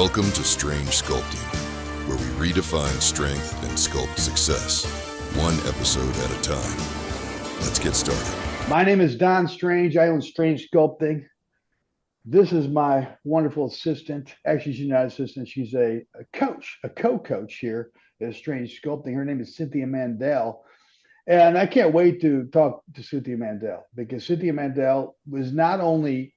Welcome to Strange Sculpting, where we redefine strength and sculpt success, one episode at a time. Let's get started. My name is Don Strange. I own Strange Sculpting. This is my wonderful assistant. Actually, she's not an assistant. She's a coach, a co-coach here at Strange Sculpting. Her name is Cynthia Mandel. And I can't wait to talk to Cynthia Mandel because Cynthia Mandel was not only,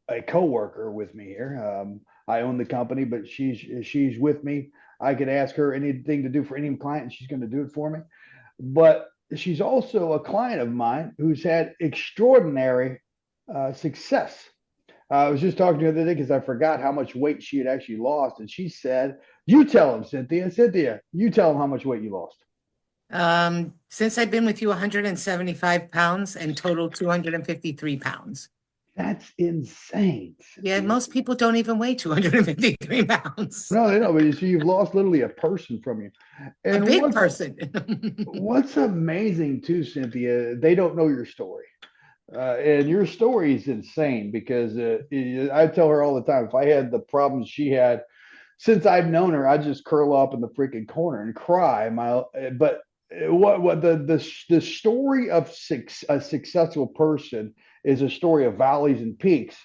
a co-worker with me here. I own the company, but she's with me. I could ask her anything to do for any client, and she's going to do it for me. But she's also a client of mine who's had extraordinary success. I was just talking to her the other day because I forgot how much weight she had actually lost, and she said, "You tell him, Cynthia. Cynthia, you tell him how much weight you lost." Since I've been with you, 175 pounds and total 253 pounds. That's insane. Yeah, most people don't even weigh 253 pounds. No, they don't. But you see, you've lost literally a person from you. And a big person. What's amazing too, Cynthia, they don't know your story. And your story is insane because I tell her all the time, if I had the problems she had, since I've known her, I just curl up in the freaking corner and cry. But what the story of a successful person is a story of valleys and peaks.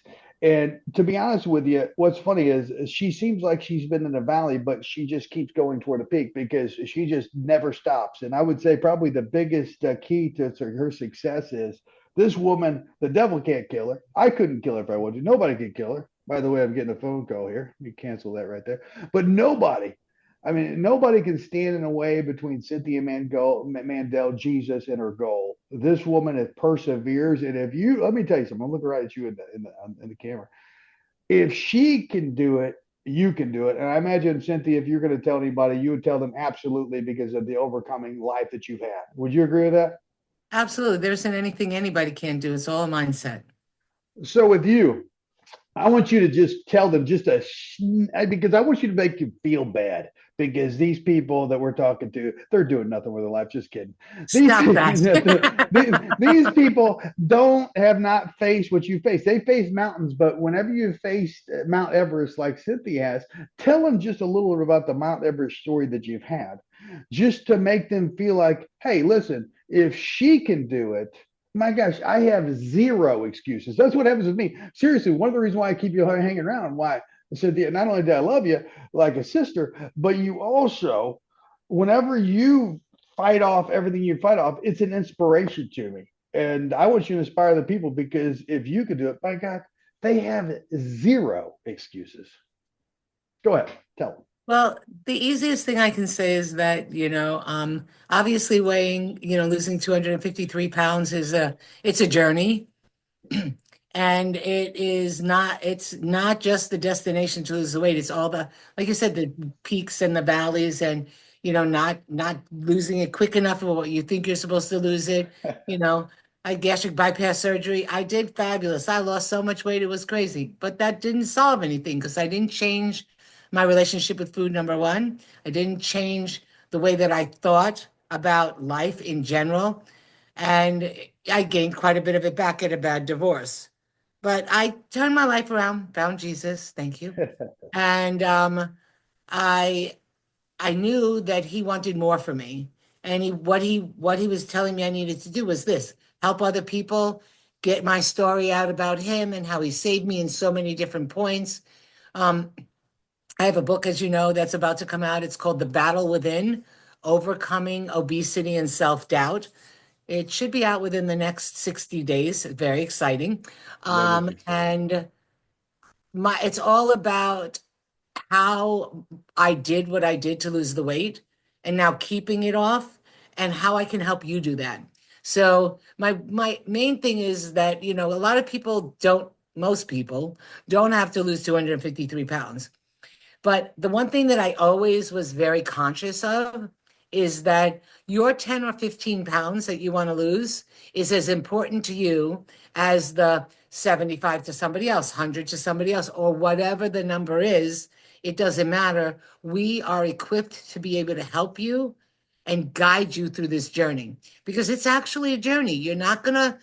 And to be honest with you, what's funny is she seems like she's been in a valley, but she just keeps going toward a peak because she just never stops. And I would say probably the biggest key to her success is this woman. The devil can't kill her. I couldn't kill her if I wanted to. Nobody could kill her. By the way, I'm getting a phone call here. Let me cancel that right there. But nobody can stand in the way between Cynthia Mandel, Jesus, and her goal. This woman has perseveres, and let me tell you something. I'm looking right at you in the camera. If she can do it, you can do it. And I imagine, Cynthia, if you're going to tell anybody, you would tell them absolutely because of the overcoming life that you've had. Would you agree with that? Absolutely. There isn't anything anybody can do. It's all a mindset. So with you, I want you to just tell them because I want you to make you feel bad because these people that we're talking to, they're doing nothing with their life. Just kidding. Stop that. These people have not faced what you face. They face mountains, but whenever you faced Mount Everest like Cynthia has, tell them just a little bit about the Mount Everest story that you've had, just to make them feel like, hey, listen, if she can do it, my gosh, I have zero excuses. That's what happens with me. Seriously, one of the reasons why I keep you hanging around and why I said, not only do I love you like a sister, but you also, whenever you fight off everything you fight off, it's an inspiration to me. And I want you to inspire the people because if you could do it, my God, they have zero excuses. Go ahead, tell them. Well, the easiest thing I can say is that, obviously weighing, losing 253 pounds it's a journey. And it's not just the destination to lose the weight. It's all like you said, the peaks and the valleys and, not losing it quick enough for what you think you're supposed to lose it. I had gastric bypass surgery. I did fabulous. I lost so much weight. It was crazy, but that didn't solve anything because I didn't change my relationship with food, number one. I didn't change the way that I thought about life in general. And I gained quite a bit of it back at a bad divorce. But I turned my life around, found Jesus, thank you. And I knew that he wanted more for me. And what he was telling me I needed to do was this: help other people, get my story out about him and how he saved me in so many different points. I have a book, as you know, that's about to come out. It's called The Battle Within: Overcoming Obesity and Self-Doubt. It should be out within the next 60 days. Very exciting. And it's all about how I did what I did to lose the weight and now keeping it off and how I can help you do that. So my main thing is that, a lot of people most people don't have to lose 253 pounds. But the one thing that I always was very conscious of is that your 10 or 15 pounds that you want to lose is as important to you as the 75 to somebody else, 100 to somebody else, or whatever the number is. It doesn't matter. We are equipped to be able to help you and guide you through this journey because it's actually a journey. You're not going to,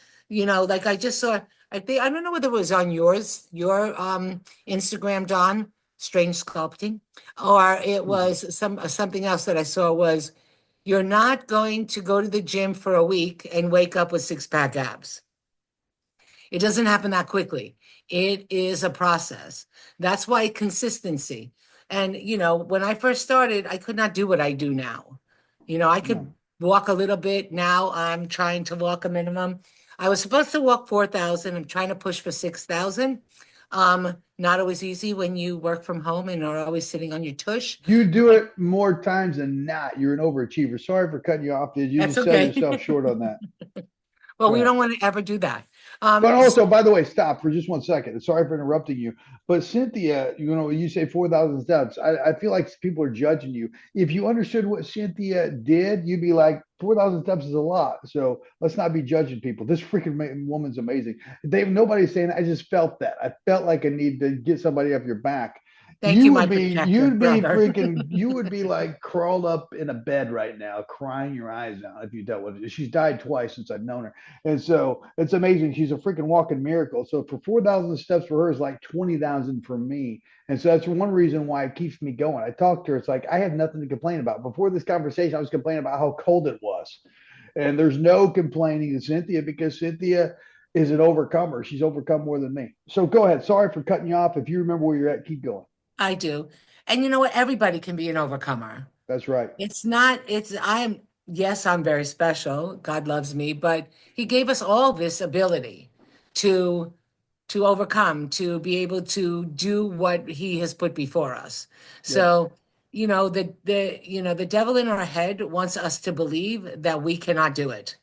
like I just saw I don't know whether it was on your Instagram, Don, Strange Sculpting, or it Mhm. was something else that I saw was you're not going to go to the gym for a week and wake up with six-pack abs. It doesn't happen that quickly. It is a process. That's why consistency. And, when I first started, I could not do what I do now. I No. could walk a little bit. Now I'm trying to walk a minimum. I was supposed to walk 4,000. I'm trying to push for 6,000. Not always easy when you work from home and are always sitting on your tush. You do it more times than not. You're an overachiever. Sorry for cutting you off. Did you That's just sell okay. yourself short on that? Well, Go we ahead. don't want to ever do that. But So also, by the way, stop for just 1 second. Sorry for interrupting you. But Cynthia, you say 4,000 steps. I feel like people are judging you. If you understood what Cynthia did, you'd be like, 4,000 steps is a lot. So let's not be judging people. This freaking woman's amazing. Nobody's saying that. I just felt that. I felt like I need to get somebody off your back. thank you, my protector, brother. You would be like crawled up in a bed right now, crying your eyes out if you dealt with it. She's died twice since I've known her. And so it's amazing. She's a freaking walking miracle. So for 4,000 steps for her is like 20,000 for me. And so that's one reason why it keeps me going. I talked to her. It's like I have nothing to complain about. Before this conversation, I was complaining about how cold it was. And there's no complaining to Cynthia because Cynthia is an overcomer. She's overcome more than me. So go ahead. Sorry for cutting you off. If you remember where you're at, keep going. I do. And you know what? Everybody can be an overcomer. That's right. It's not, yes, I'm very special. God loves me, but He gave us all this ability to overcome, to be able to do what He has put before us. Yep. So, the devil in our head wants us to believe that we cannot do it.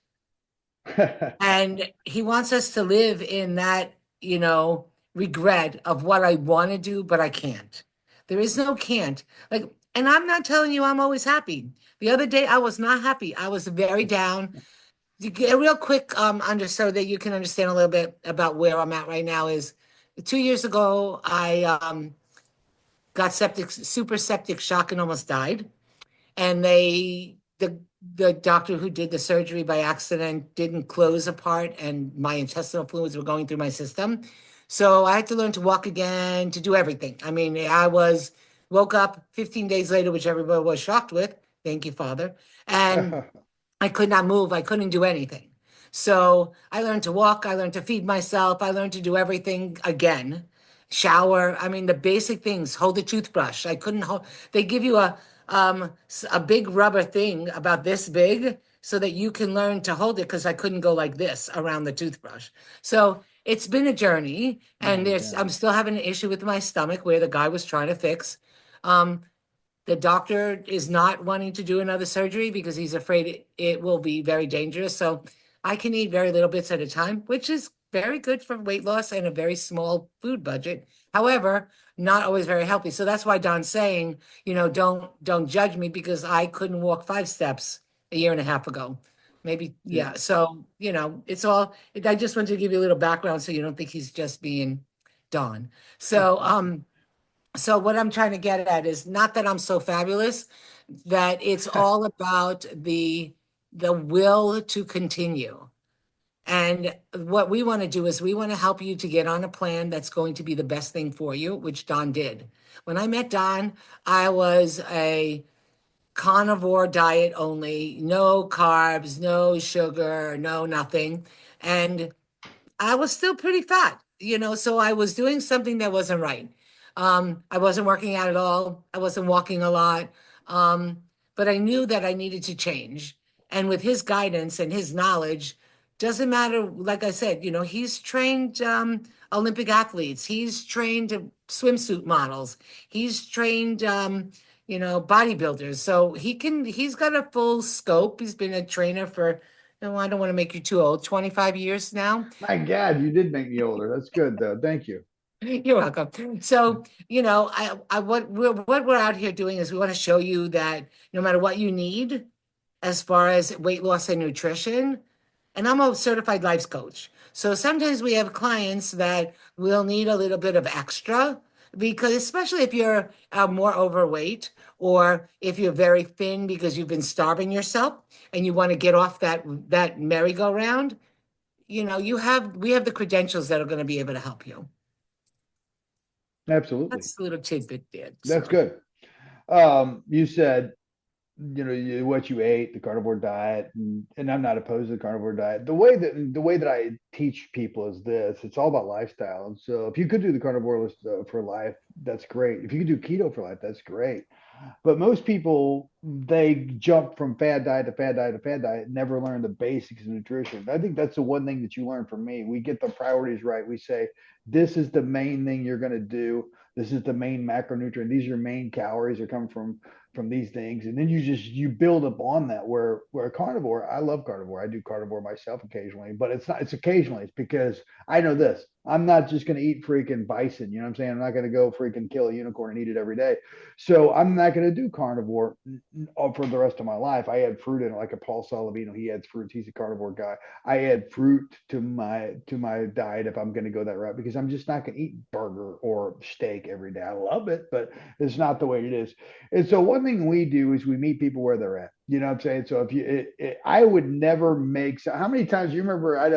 And he wants us to live in that, regret of what I want to do, but I can't. There is no can't. Like, and I'm not telling you I'm always happy. The other day I was not happy. I was very down. A real quick under so that you can understand a little bit about where I'm at right now is 2 years ago I got super septic shock and almost died. And the doctor who did the surgery by accident didn't close a part and my intestinal fluids were going through my system. So I had to learn to walk again, to do everything. I mean, woke up 15 days later, which everybody was shocked with. Thank you, Father. And I could not move. I couldn't do anything. So I learned to walk. I learned to feed myself. I learned to do everything again. Shower. I mean, the basic things. Hold a toothbrush. I couldn't hold. They give you a big rubber thing about this big so that you can learn to hold it because I couldn't go like this around the toothbrush. So it's been a journey, and My I'm God. still having an issue with my stomach where the guy was trying to fix. Um, the doctor is not wanting to do another surgery because he's afraid it will be very dangerous. So I can eat very little bits at a time, which is very good for weight loss and a very small food budget. However, not always very healthy. So that's why Don's saying, don't judge me because I couldn't walk 5 steps a year and a half ago. Maybe, Yeah. yeah. So, it's all, I just wanted to give you a little background so you don't think he's just being Don. So, so what I'm trying to get at is not that I'm so fabulous, that it's all about the will to continue. And what we want to do is we want to help you to get on a plan that's going to be the best thing for you, which Don did. When I met Don, I was a carnivore diet only, no carbs, no sugar, no nothing. And I was still pretty fat, so I was doing something that wasn't right. I wasn't working out at all. I wasn't walking a lot. Um, but I knew that I needed to change. And with his guidance and his knowledge, doesn't matter, like I said, he's trained Olympic athletes, he's trained swimsuit models, he's trained bodybuilders. So he's got a full scope. He's been a trainer for, no, I don't want to make you too old, 25 years now. My God, you did make me older. That's good though. Thank you. You're welcome. So, what we're out here doing is we want to show you that no matter what you need as far as weight loss and nutrition, and I'm a certified life coach. So sometimes we have clients that will need a little bit of extra because especially if you're more overweight or if you're very thin because you've been starving yourself and you want to get off that merry-go-round, we have the credentials that are going to be able to help you. Absolutely. That's a little tidbit there. That's so. good. You said, what you ate, the carnivore diet, and I'm not opposed to the carnivore diet. The way that I teach people is this: it's all about lifestyle. And so, if you could do the carnivore for life, that's great. If you could do keto for life, that's great. But most people, they jump from fad diet to fad diet to fad diet, never learn the basics of nutrition. I think that's the one thing that you learn from me. We get the priorities right. We say, this is the main thing you're going to do. This is the main macronutrient. These are your main calories are coming from these things. And then you build up on that where carnivore, I love carnivore. I do carnivore myself occasionally, but it's occasionally. It's because I know this. I'm not just going to eat freaking bison. You know what I'm saying? I'm not going to go freaking kill a unicorn and eat it every day. So I'm not going to do carnivore for the rest of my life. I add fruit in it, like a Paul Salavino. He adds fruits. He's a carnivore guy. I add fruit to my diet if I'm going to go that route, because I'm just not going to eat burger or steak every day. I love it, but it's not the way it is. And so one thing we do is we meet people where they're at. You know what I'm saying? So I would never make. So how many times do you remember? I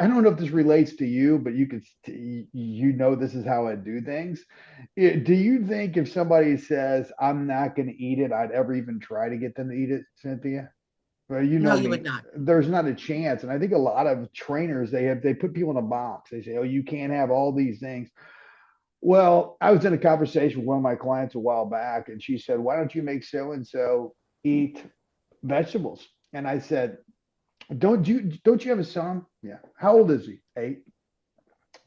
don't know if this relates to you, but this is how I do things. Do you think if somebody says I'm not going to eat it, I'd ever even try to get them to eat it, Cynthia? Well, you No, know you me. would not. There's not a chance, and I think a lot of trainers they put people in a box. They say, "Oh, you can't have all these things." Well, I was in a conversation with one of my clients a while back, and she said, "Why don't you make so and so eat vegetables?" And I said, "Don't you have a son?" Yeah. How old is he? 8.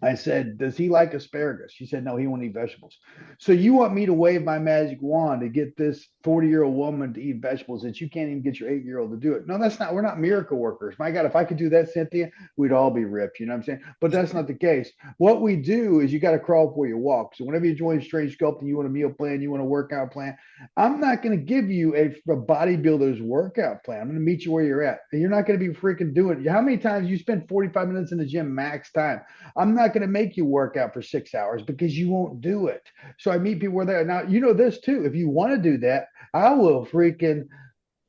I said, "Does he like asparagus?" She said, "No, he won't eat vegetables." So you want me to wave my magic wand to get this 40-year-old woman to eat vegetables that you can't even get your 8-year-old to do it? No, that's not. We're not miracle workers. My God, if I could do that, Cynthia, we'd all be ripped. You know what I'm saying? But that's not the case. What we do is you got to crawl before you walk. So whenever you join Straight Sculpting, you want a meal plan, you want a workout plan. I'm not going to give you a bodybuilder's workout plan. I'm going to meet you where you're at. And you're not going to be freaking doing it. How many times you spend 45 minutes in the gym max time? I'm not going to make you work out for 6 hours because you won't do it. So I meet people where they're now. You know this too. If you want to do that, I will freaking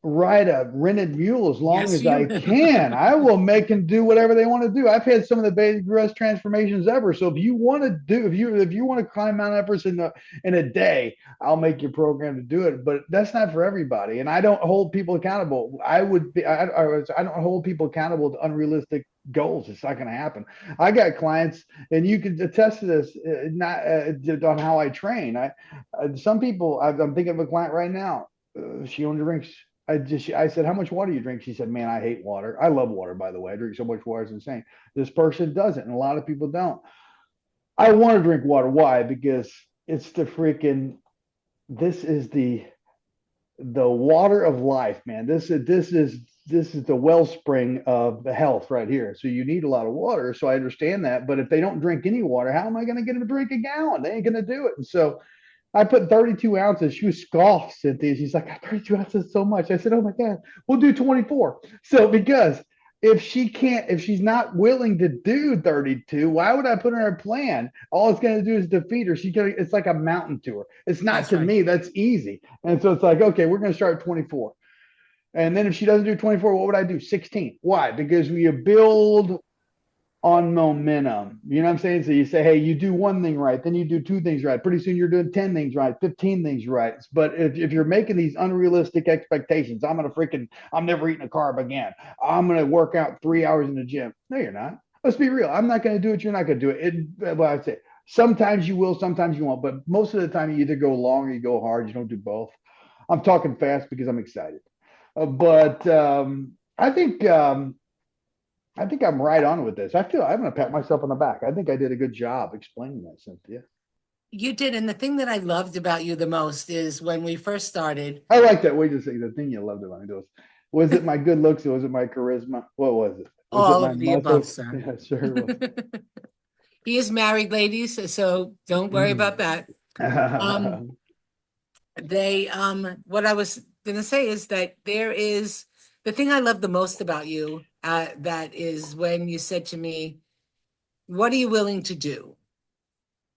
ride a rented mule as long Yes, as you I will. can. I will make them do whatever they want to do. I've had some of the biggest transformations ever. So if you want to do, if you want to climb Mount Everest in a day, I'll make your program to do it. But that's not for everybody, and I don't hold people accountable. I don't hold people accountable to unrealistic goals. It's not going to happen. I got clients, and you can attest to this, not on how I train. Some people. I'm thinking of a client right now. She only drinks. I said, how much water do you drink? She said, man, I hate water. I love water, by the way. I drink so much water, it's insane. This person doesn't, and a lot of people don't. I want to drink water. Why? Because it's the freaking. This is the water of life, man. This is the wellspring of the health right here. So you need a lot of water. So I understand that. But if they don't drink any water, how am I going to get them to drink a gallon? They ain't going to do it. And so I put 32 ounces. She was scoffed, Cynthia. She's like, 32 ounces is so much. I said, oh my God, we'll do 24. So because if she's not willing to do 32, why would I put her in a plan? All it's going to do is defeat her. It's like a mountain to her. It's not That's to right. me. That's easy. And so it's like, okay, we're going to start at 24. And then if she doesn't do 24, what would I do? 16. Why? Because we build on momentum. You know what I'm saying? So you say, hey, you do one thing right, then you do 2 things right. Pretty soon you're doing 10 things right, 15 things right. But if you're making these unrealistic expectations, I'm never eating a carb again. I'm going to work out 3 hours in the gym. No, you're not. Let's be real. I'm not going to do it. You're not going to do it. Well, I'd say sometimes you will, sometimes you won't. But most of the time, you either go long or you go hard. You don't do both. I'm talking fast because I'm excited. But I think I think I'm right on with this. I'm going to pat myself on the back. I think I did a good job explaining that, Cynthia. You did. And the thing that I loved about you the most is when we first started. I like that way to say the thing you loved about me. Was it my good looks or was it my charisma? What was it? Was it All my of the above, muscles? sir. Yeah, sure was. He is married, ladies, so don't worry about that. What I was gonna say is that there is the thing I love the most about you, that is when you said to me, what are you willing to do?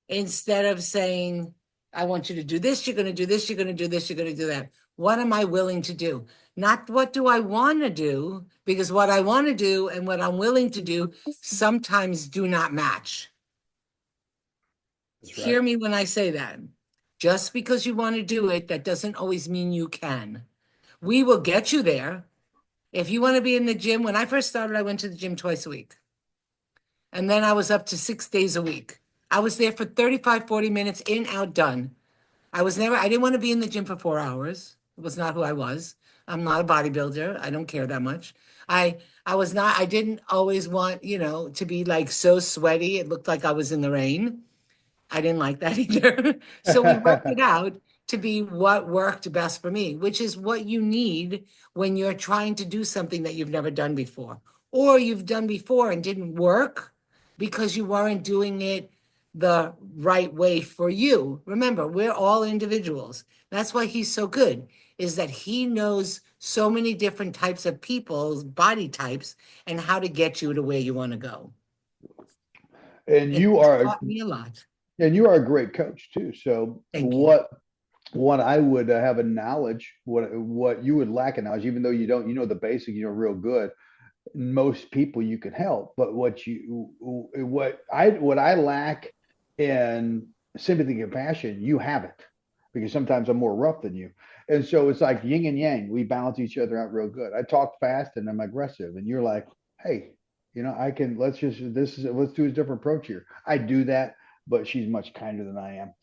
Instead of saying, I want you to do this, you're gonna do this, you're gonna do this, you're gonna do that. What am I willing to do? Not what do I want to do, because what I want to do and what I'm willing to do sometimes do not match. That's Hear right. me when I say that. Just because you want to do it, that doesn't always mean you can. We will get you there. If you want to be in the gym, when I first started, I went to the gym twice a week. And then I was up to 6 days a week. I was there for 35, 40 minutes, in, out, done. I didn't want to be in the gym for 4 hours. It was not who I was. I'm not a bodybuilder. I don't care that much. I didn't always want, to be like so sweaty. It looked like I was in the rain. I didn't like that either. So we worked it out to be what worked best for me, which is what you need when you're trying to do something that you've never done before, or you've done before and didn't work because you weren't doing it the right way for you. Remember, we're all individuals. That's why he's so good, is that he knows so many different types of people's body types and how to get you to where you want to go. and And you he's are taught me a lot. and you are a great coach too. So Thank you. what I would have a knowledge, what you would lack in knowledge, even though you don't, the basic, real good. Most people you can help, but what I lack in sympathy and compassion, you have it, because sometimes I'm more rough than you, and so it's like yin and yang. We balance each other out real good. I talk fast and I'm aggressive, and you're like, hey, I can let's do a different approach here. I do that, but she's much kinder than I am.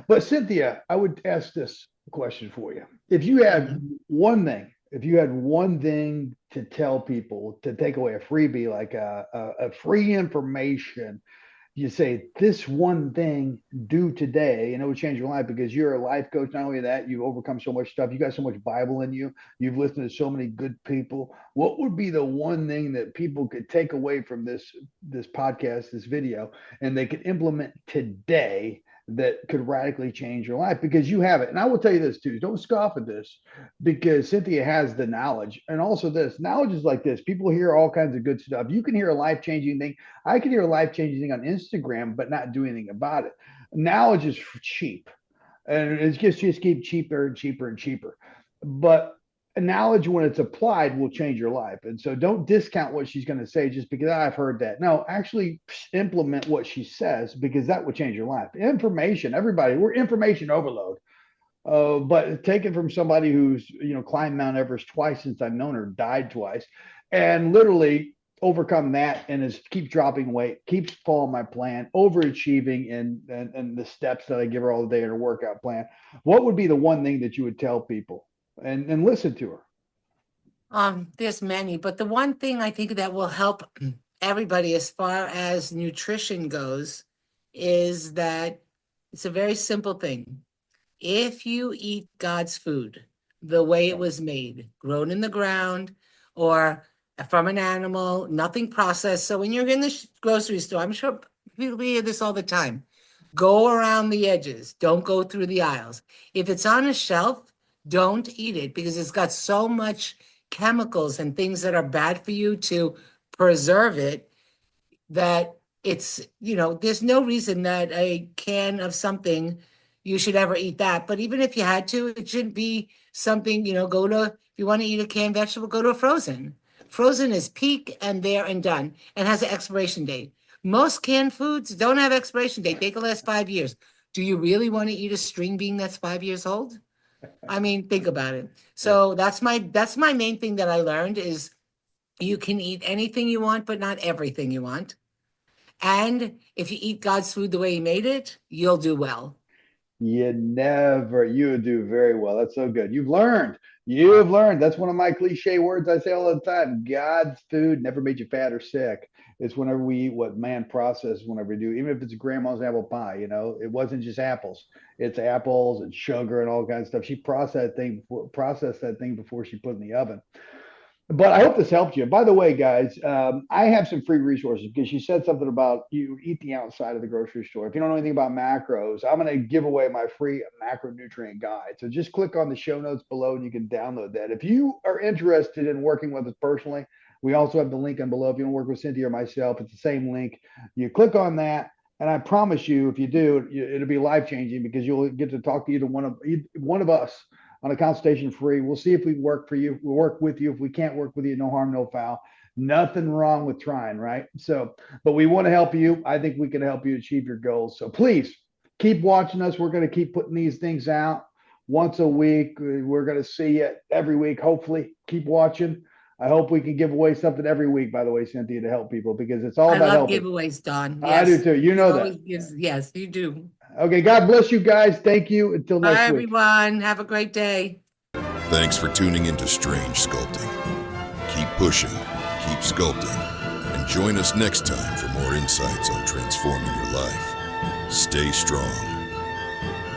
But Cynthia, I would ask this question for you. If you had one thing to tell people, to take away a freebie, like a free information, you say this one thing, do today, and it would change your life, because you're a life coach. Not only that, you've overcome so much stuff. You got so much Bible in you. You've listened to so many good people. What would be the one thing that people could take away from this podcast, this video, and they could implement today that could radically change your life? Because you have it. And I will tell you this too, don't scoff at this, because Cynthia has the knowledge. And also, this knowledge is like this: people hear all kinds of good stuff. You can hear a life-changing thing. I can hear a life-changing thing on Instagram, but not do anything about it. Knowledge is cheap, and it's just keep cheaper and cheaper and cheaper. But knowledge, when it's applied, will change your life. And so don't discount what she's going to say just because I've heard that. No, actually implement what she says, because that will change your life. Information, everybody, we're information overload. But taken from somebody who's climbed Mount Everest twice since I've known her, died twice, and literally overcome that, and is keeps dropping weight, keeps following my plan, overachieving, and the steps that I give her all day in her workout plan. What would be the one thing that you would tell people, and listen to her? There's many, but the one thing I think that will help everybody as far as nutrition goes is that it's a very simple thing. If you eat God's food the way it was made, grown in the ground or from an animal, nothing processed. So when you're in the grocery store, I'm sure people hear this all the time. Go around the edges. Don't go through the aisles. If it's on a shelf, don't eat it, because it's got so much chemicals and things that are bad for you to preserve it, that there's no reason that a can of something you should ever eat that. But even if you had to, it shouldn't be something, if you want to eat a canned vegetable, go to a frozen. Frozen is peak and there and done, and has an expiration date. Most canned foods don't have expiration date. They can last 5 years. Do you really want to eat a string bean that's 5 years old? I mean, think about it. Yeah. So that's my main thing that I learned is you can eat anything you want, but not everything you want. And if you eat God's food the way he made it, you'll do well. You do very well. That's so good. You've learned. That's one of my cliche words I say all the time. God's food never made you fat or sick. It's whenever we eat what man processes, whenever we do, even if it's grandma's apple pie, it wasn't just apples. It's apples and sugar and all kinds of stuff. She processed that thing before she put it in the oven. But I hope this helped you. By the way, guys, I have some free resources, because you said something about you eating outside of the grocery store. If you don't know anything about macros, I'm going to give away my free macronutrient guide. So just click on the show notes below and you can download that. If you are interested in working with us personally, we also have the link on below. If you want to work with Cynthia or myself, it's the same link. You click on that. And I promise you, if you do, it'll be life changing, because you'll get to talk to either one of us on a consultation free. We'll see if we work for you. We'll work with you. If we can't work with you, no harm, no foul. Nothing wrong with trying, right? So, but we want to help you. I think we can help you achieve your goals. So please keep watching us. We're going to keep putting these things out once a week. We're going to see you every week. Hopefully, keep watching. I hope we can give away something every week, by the way, Cynthia, to help people, because it's all I about love helping. giveaways, Don. I do Yes. too. You He know always that. gives, yes, you do. Okay. God bless you guys. Thank you. Until Bye, next week. everyone. Have a great day. Thanks for tuning into Strange Sculpting. Keep pushing, keep sculpting, and join us next time for more insights on transforming your life. Stay strong.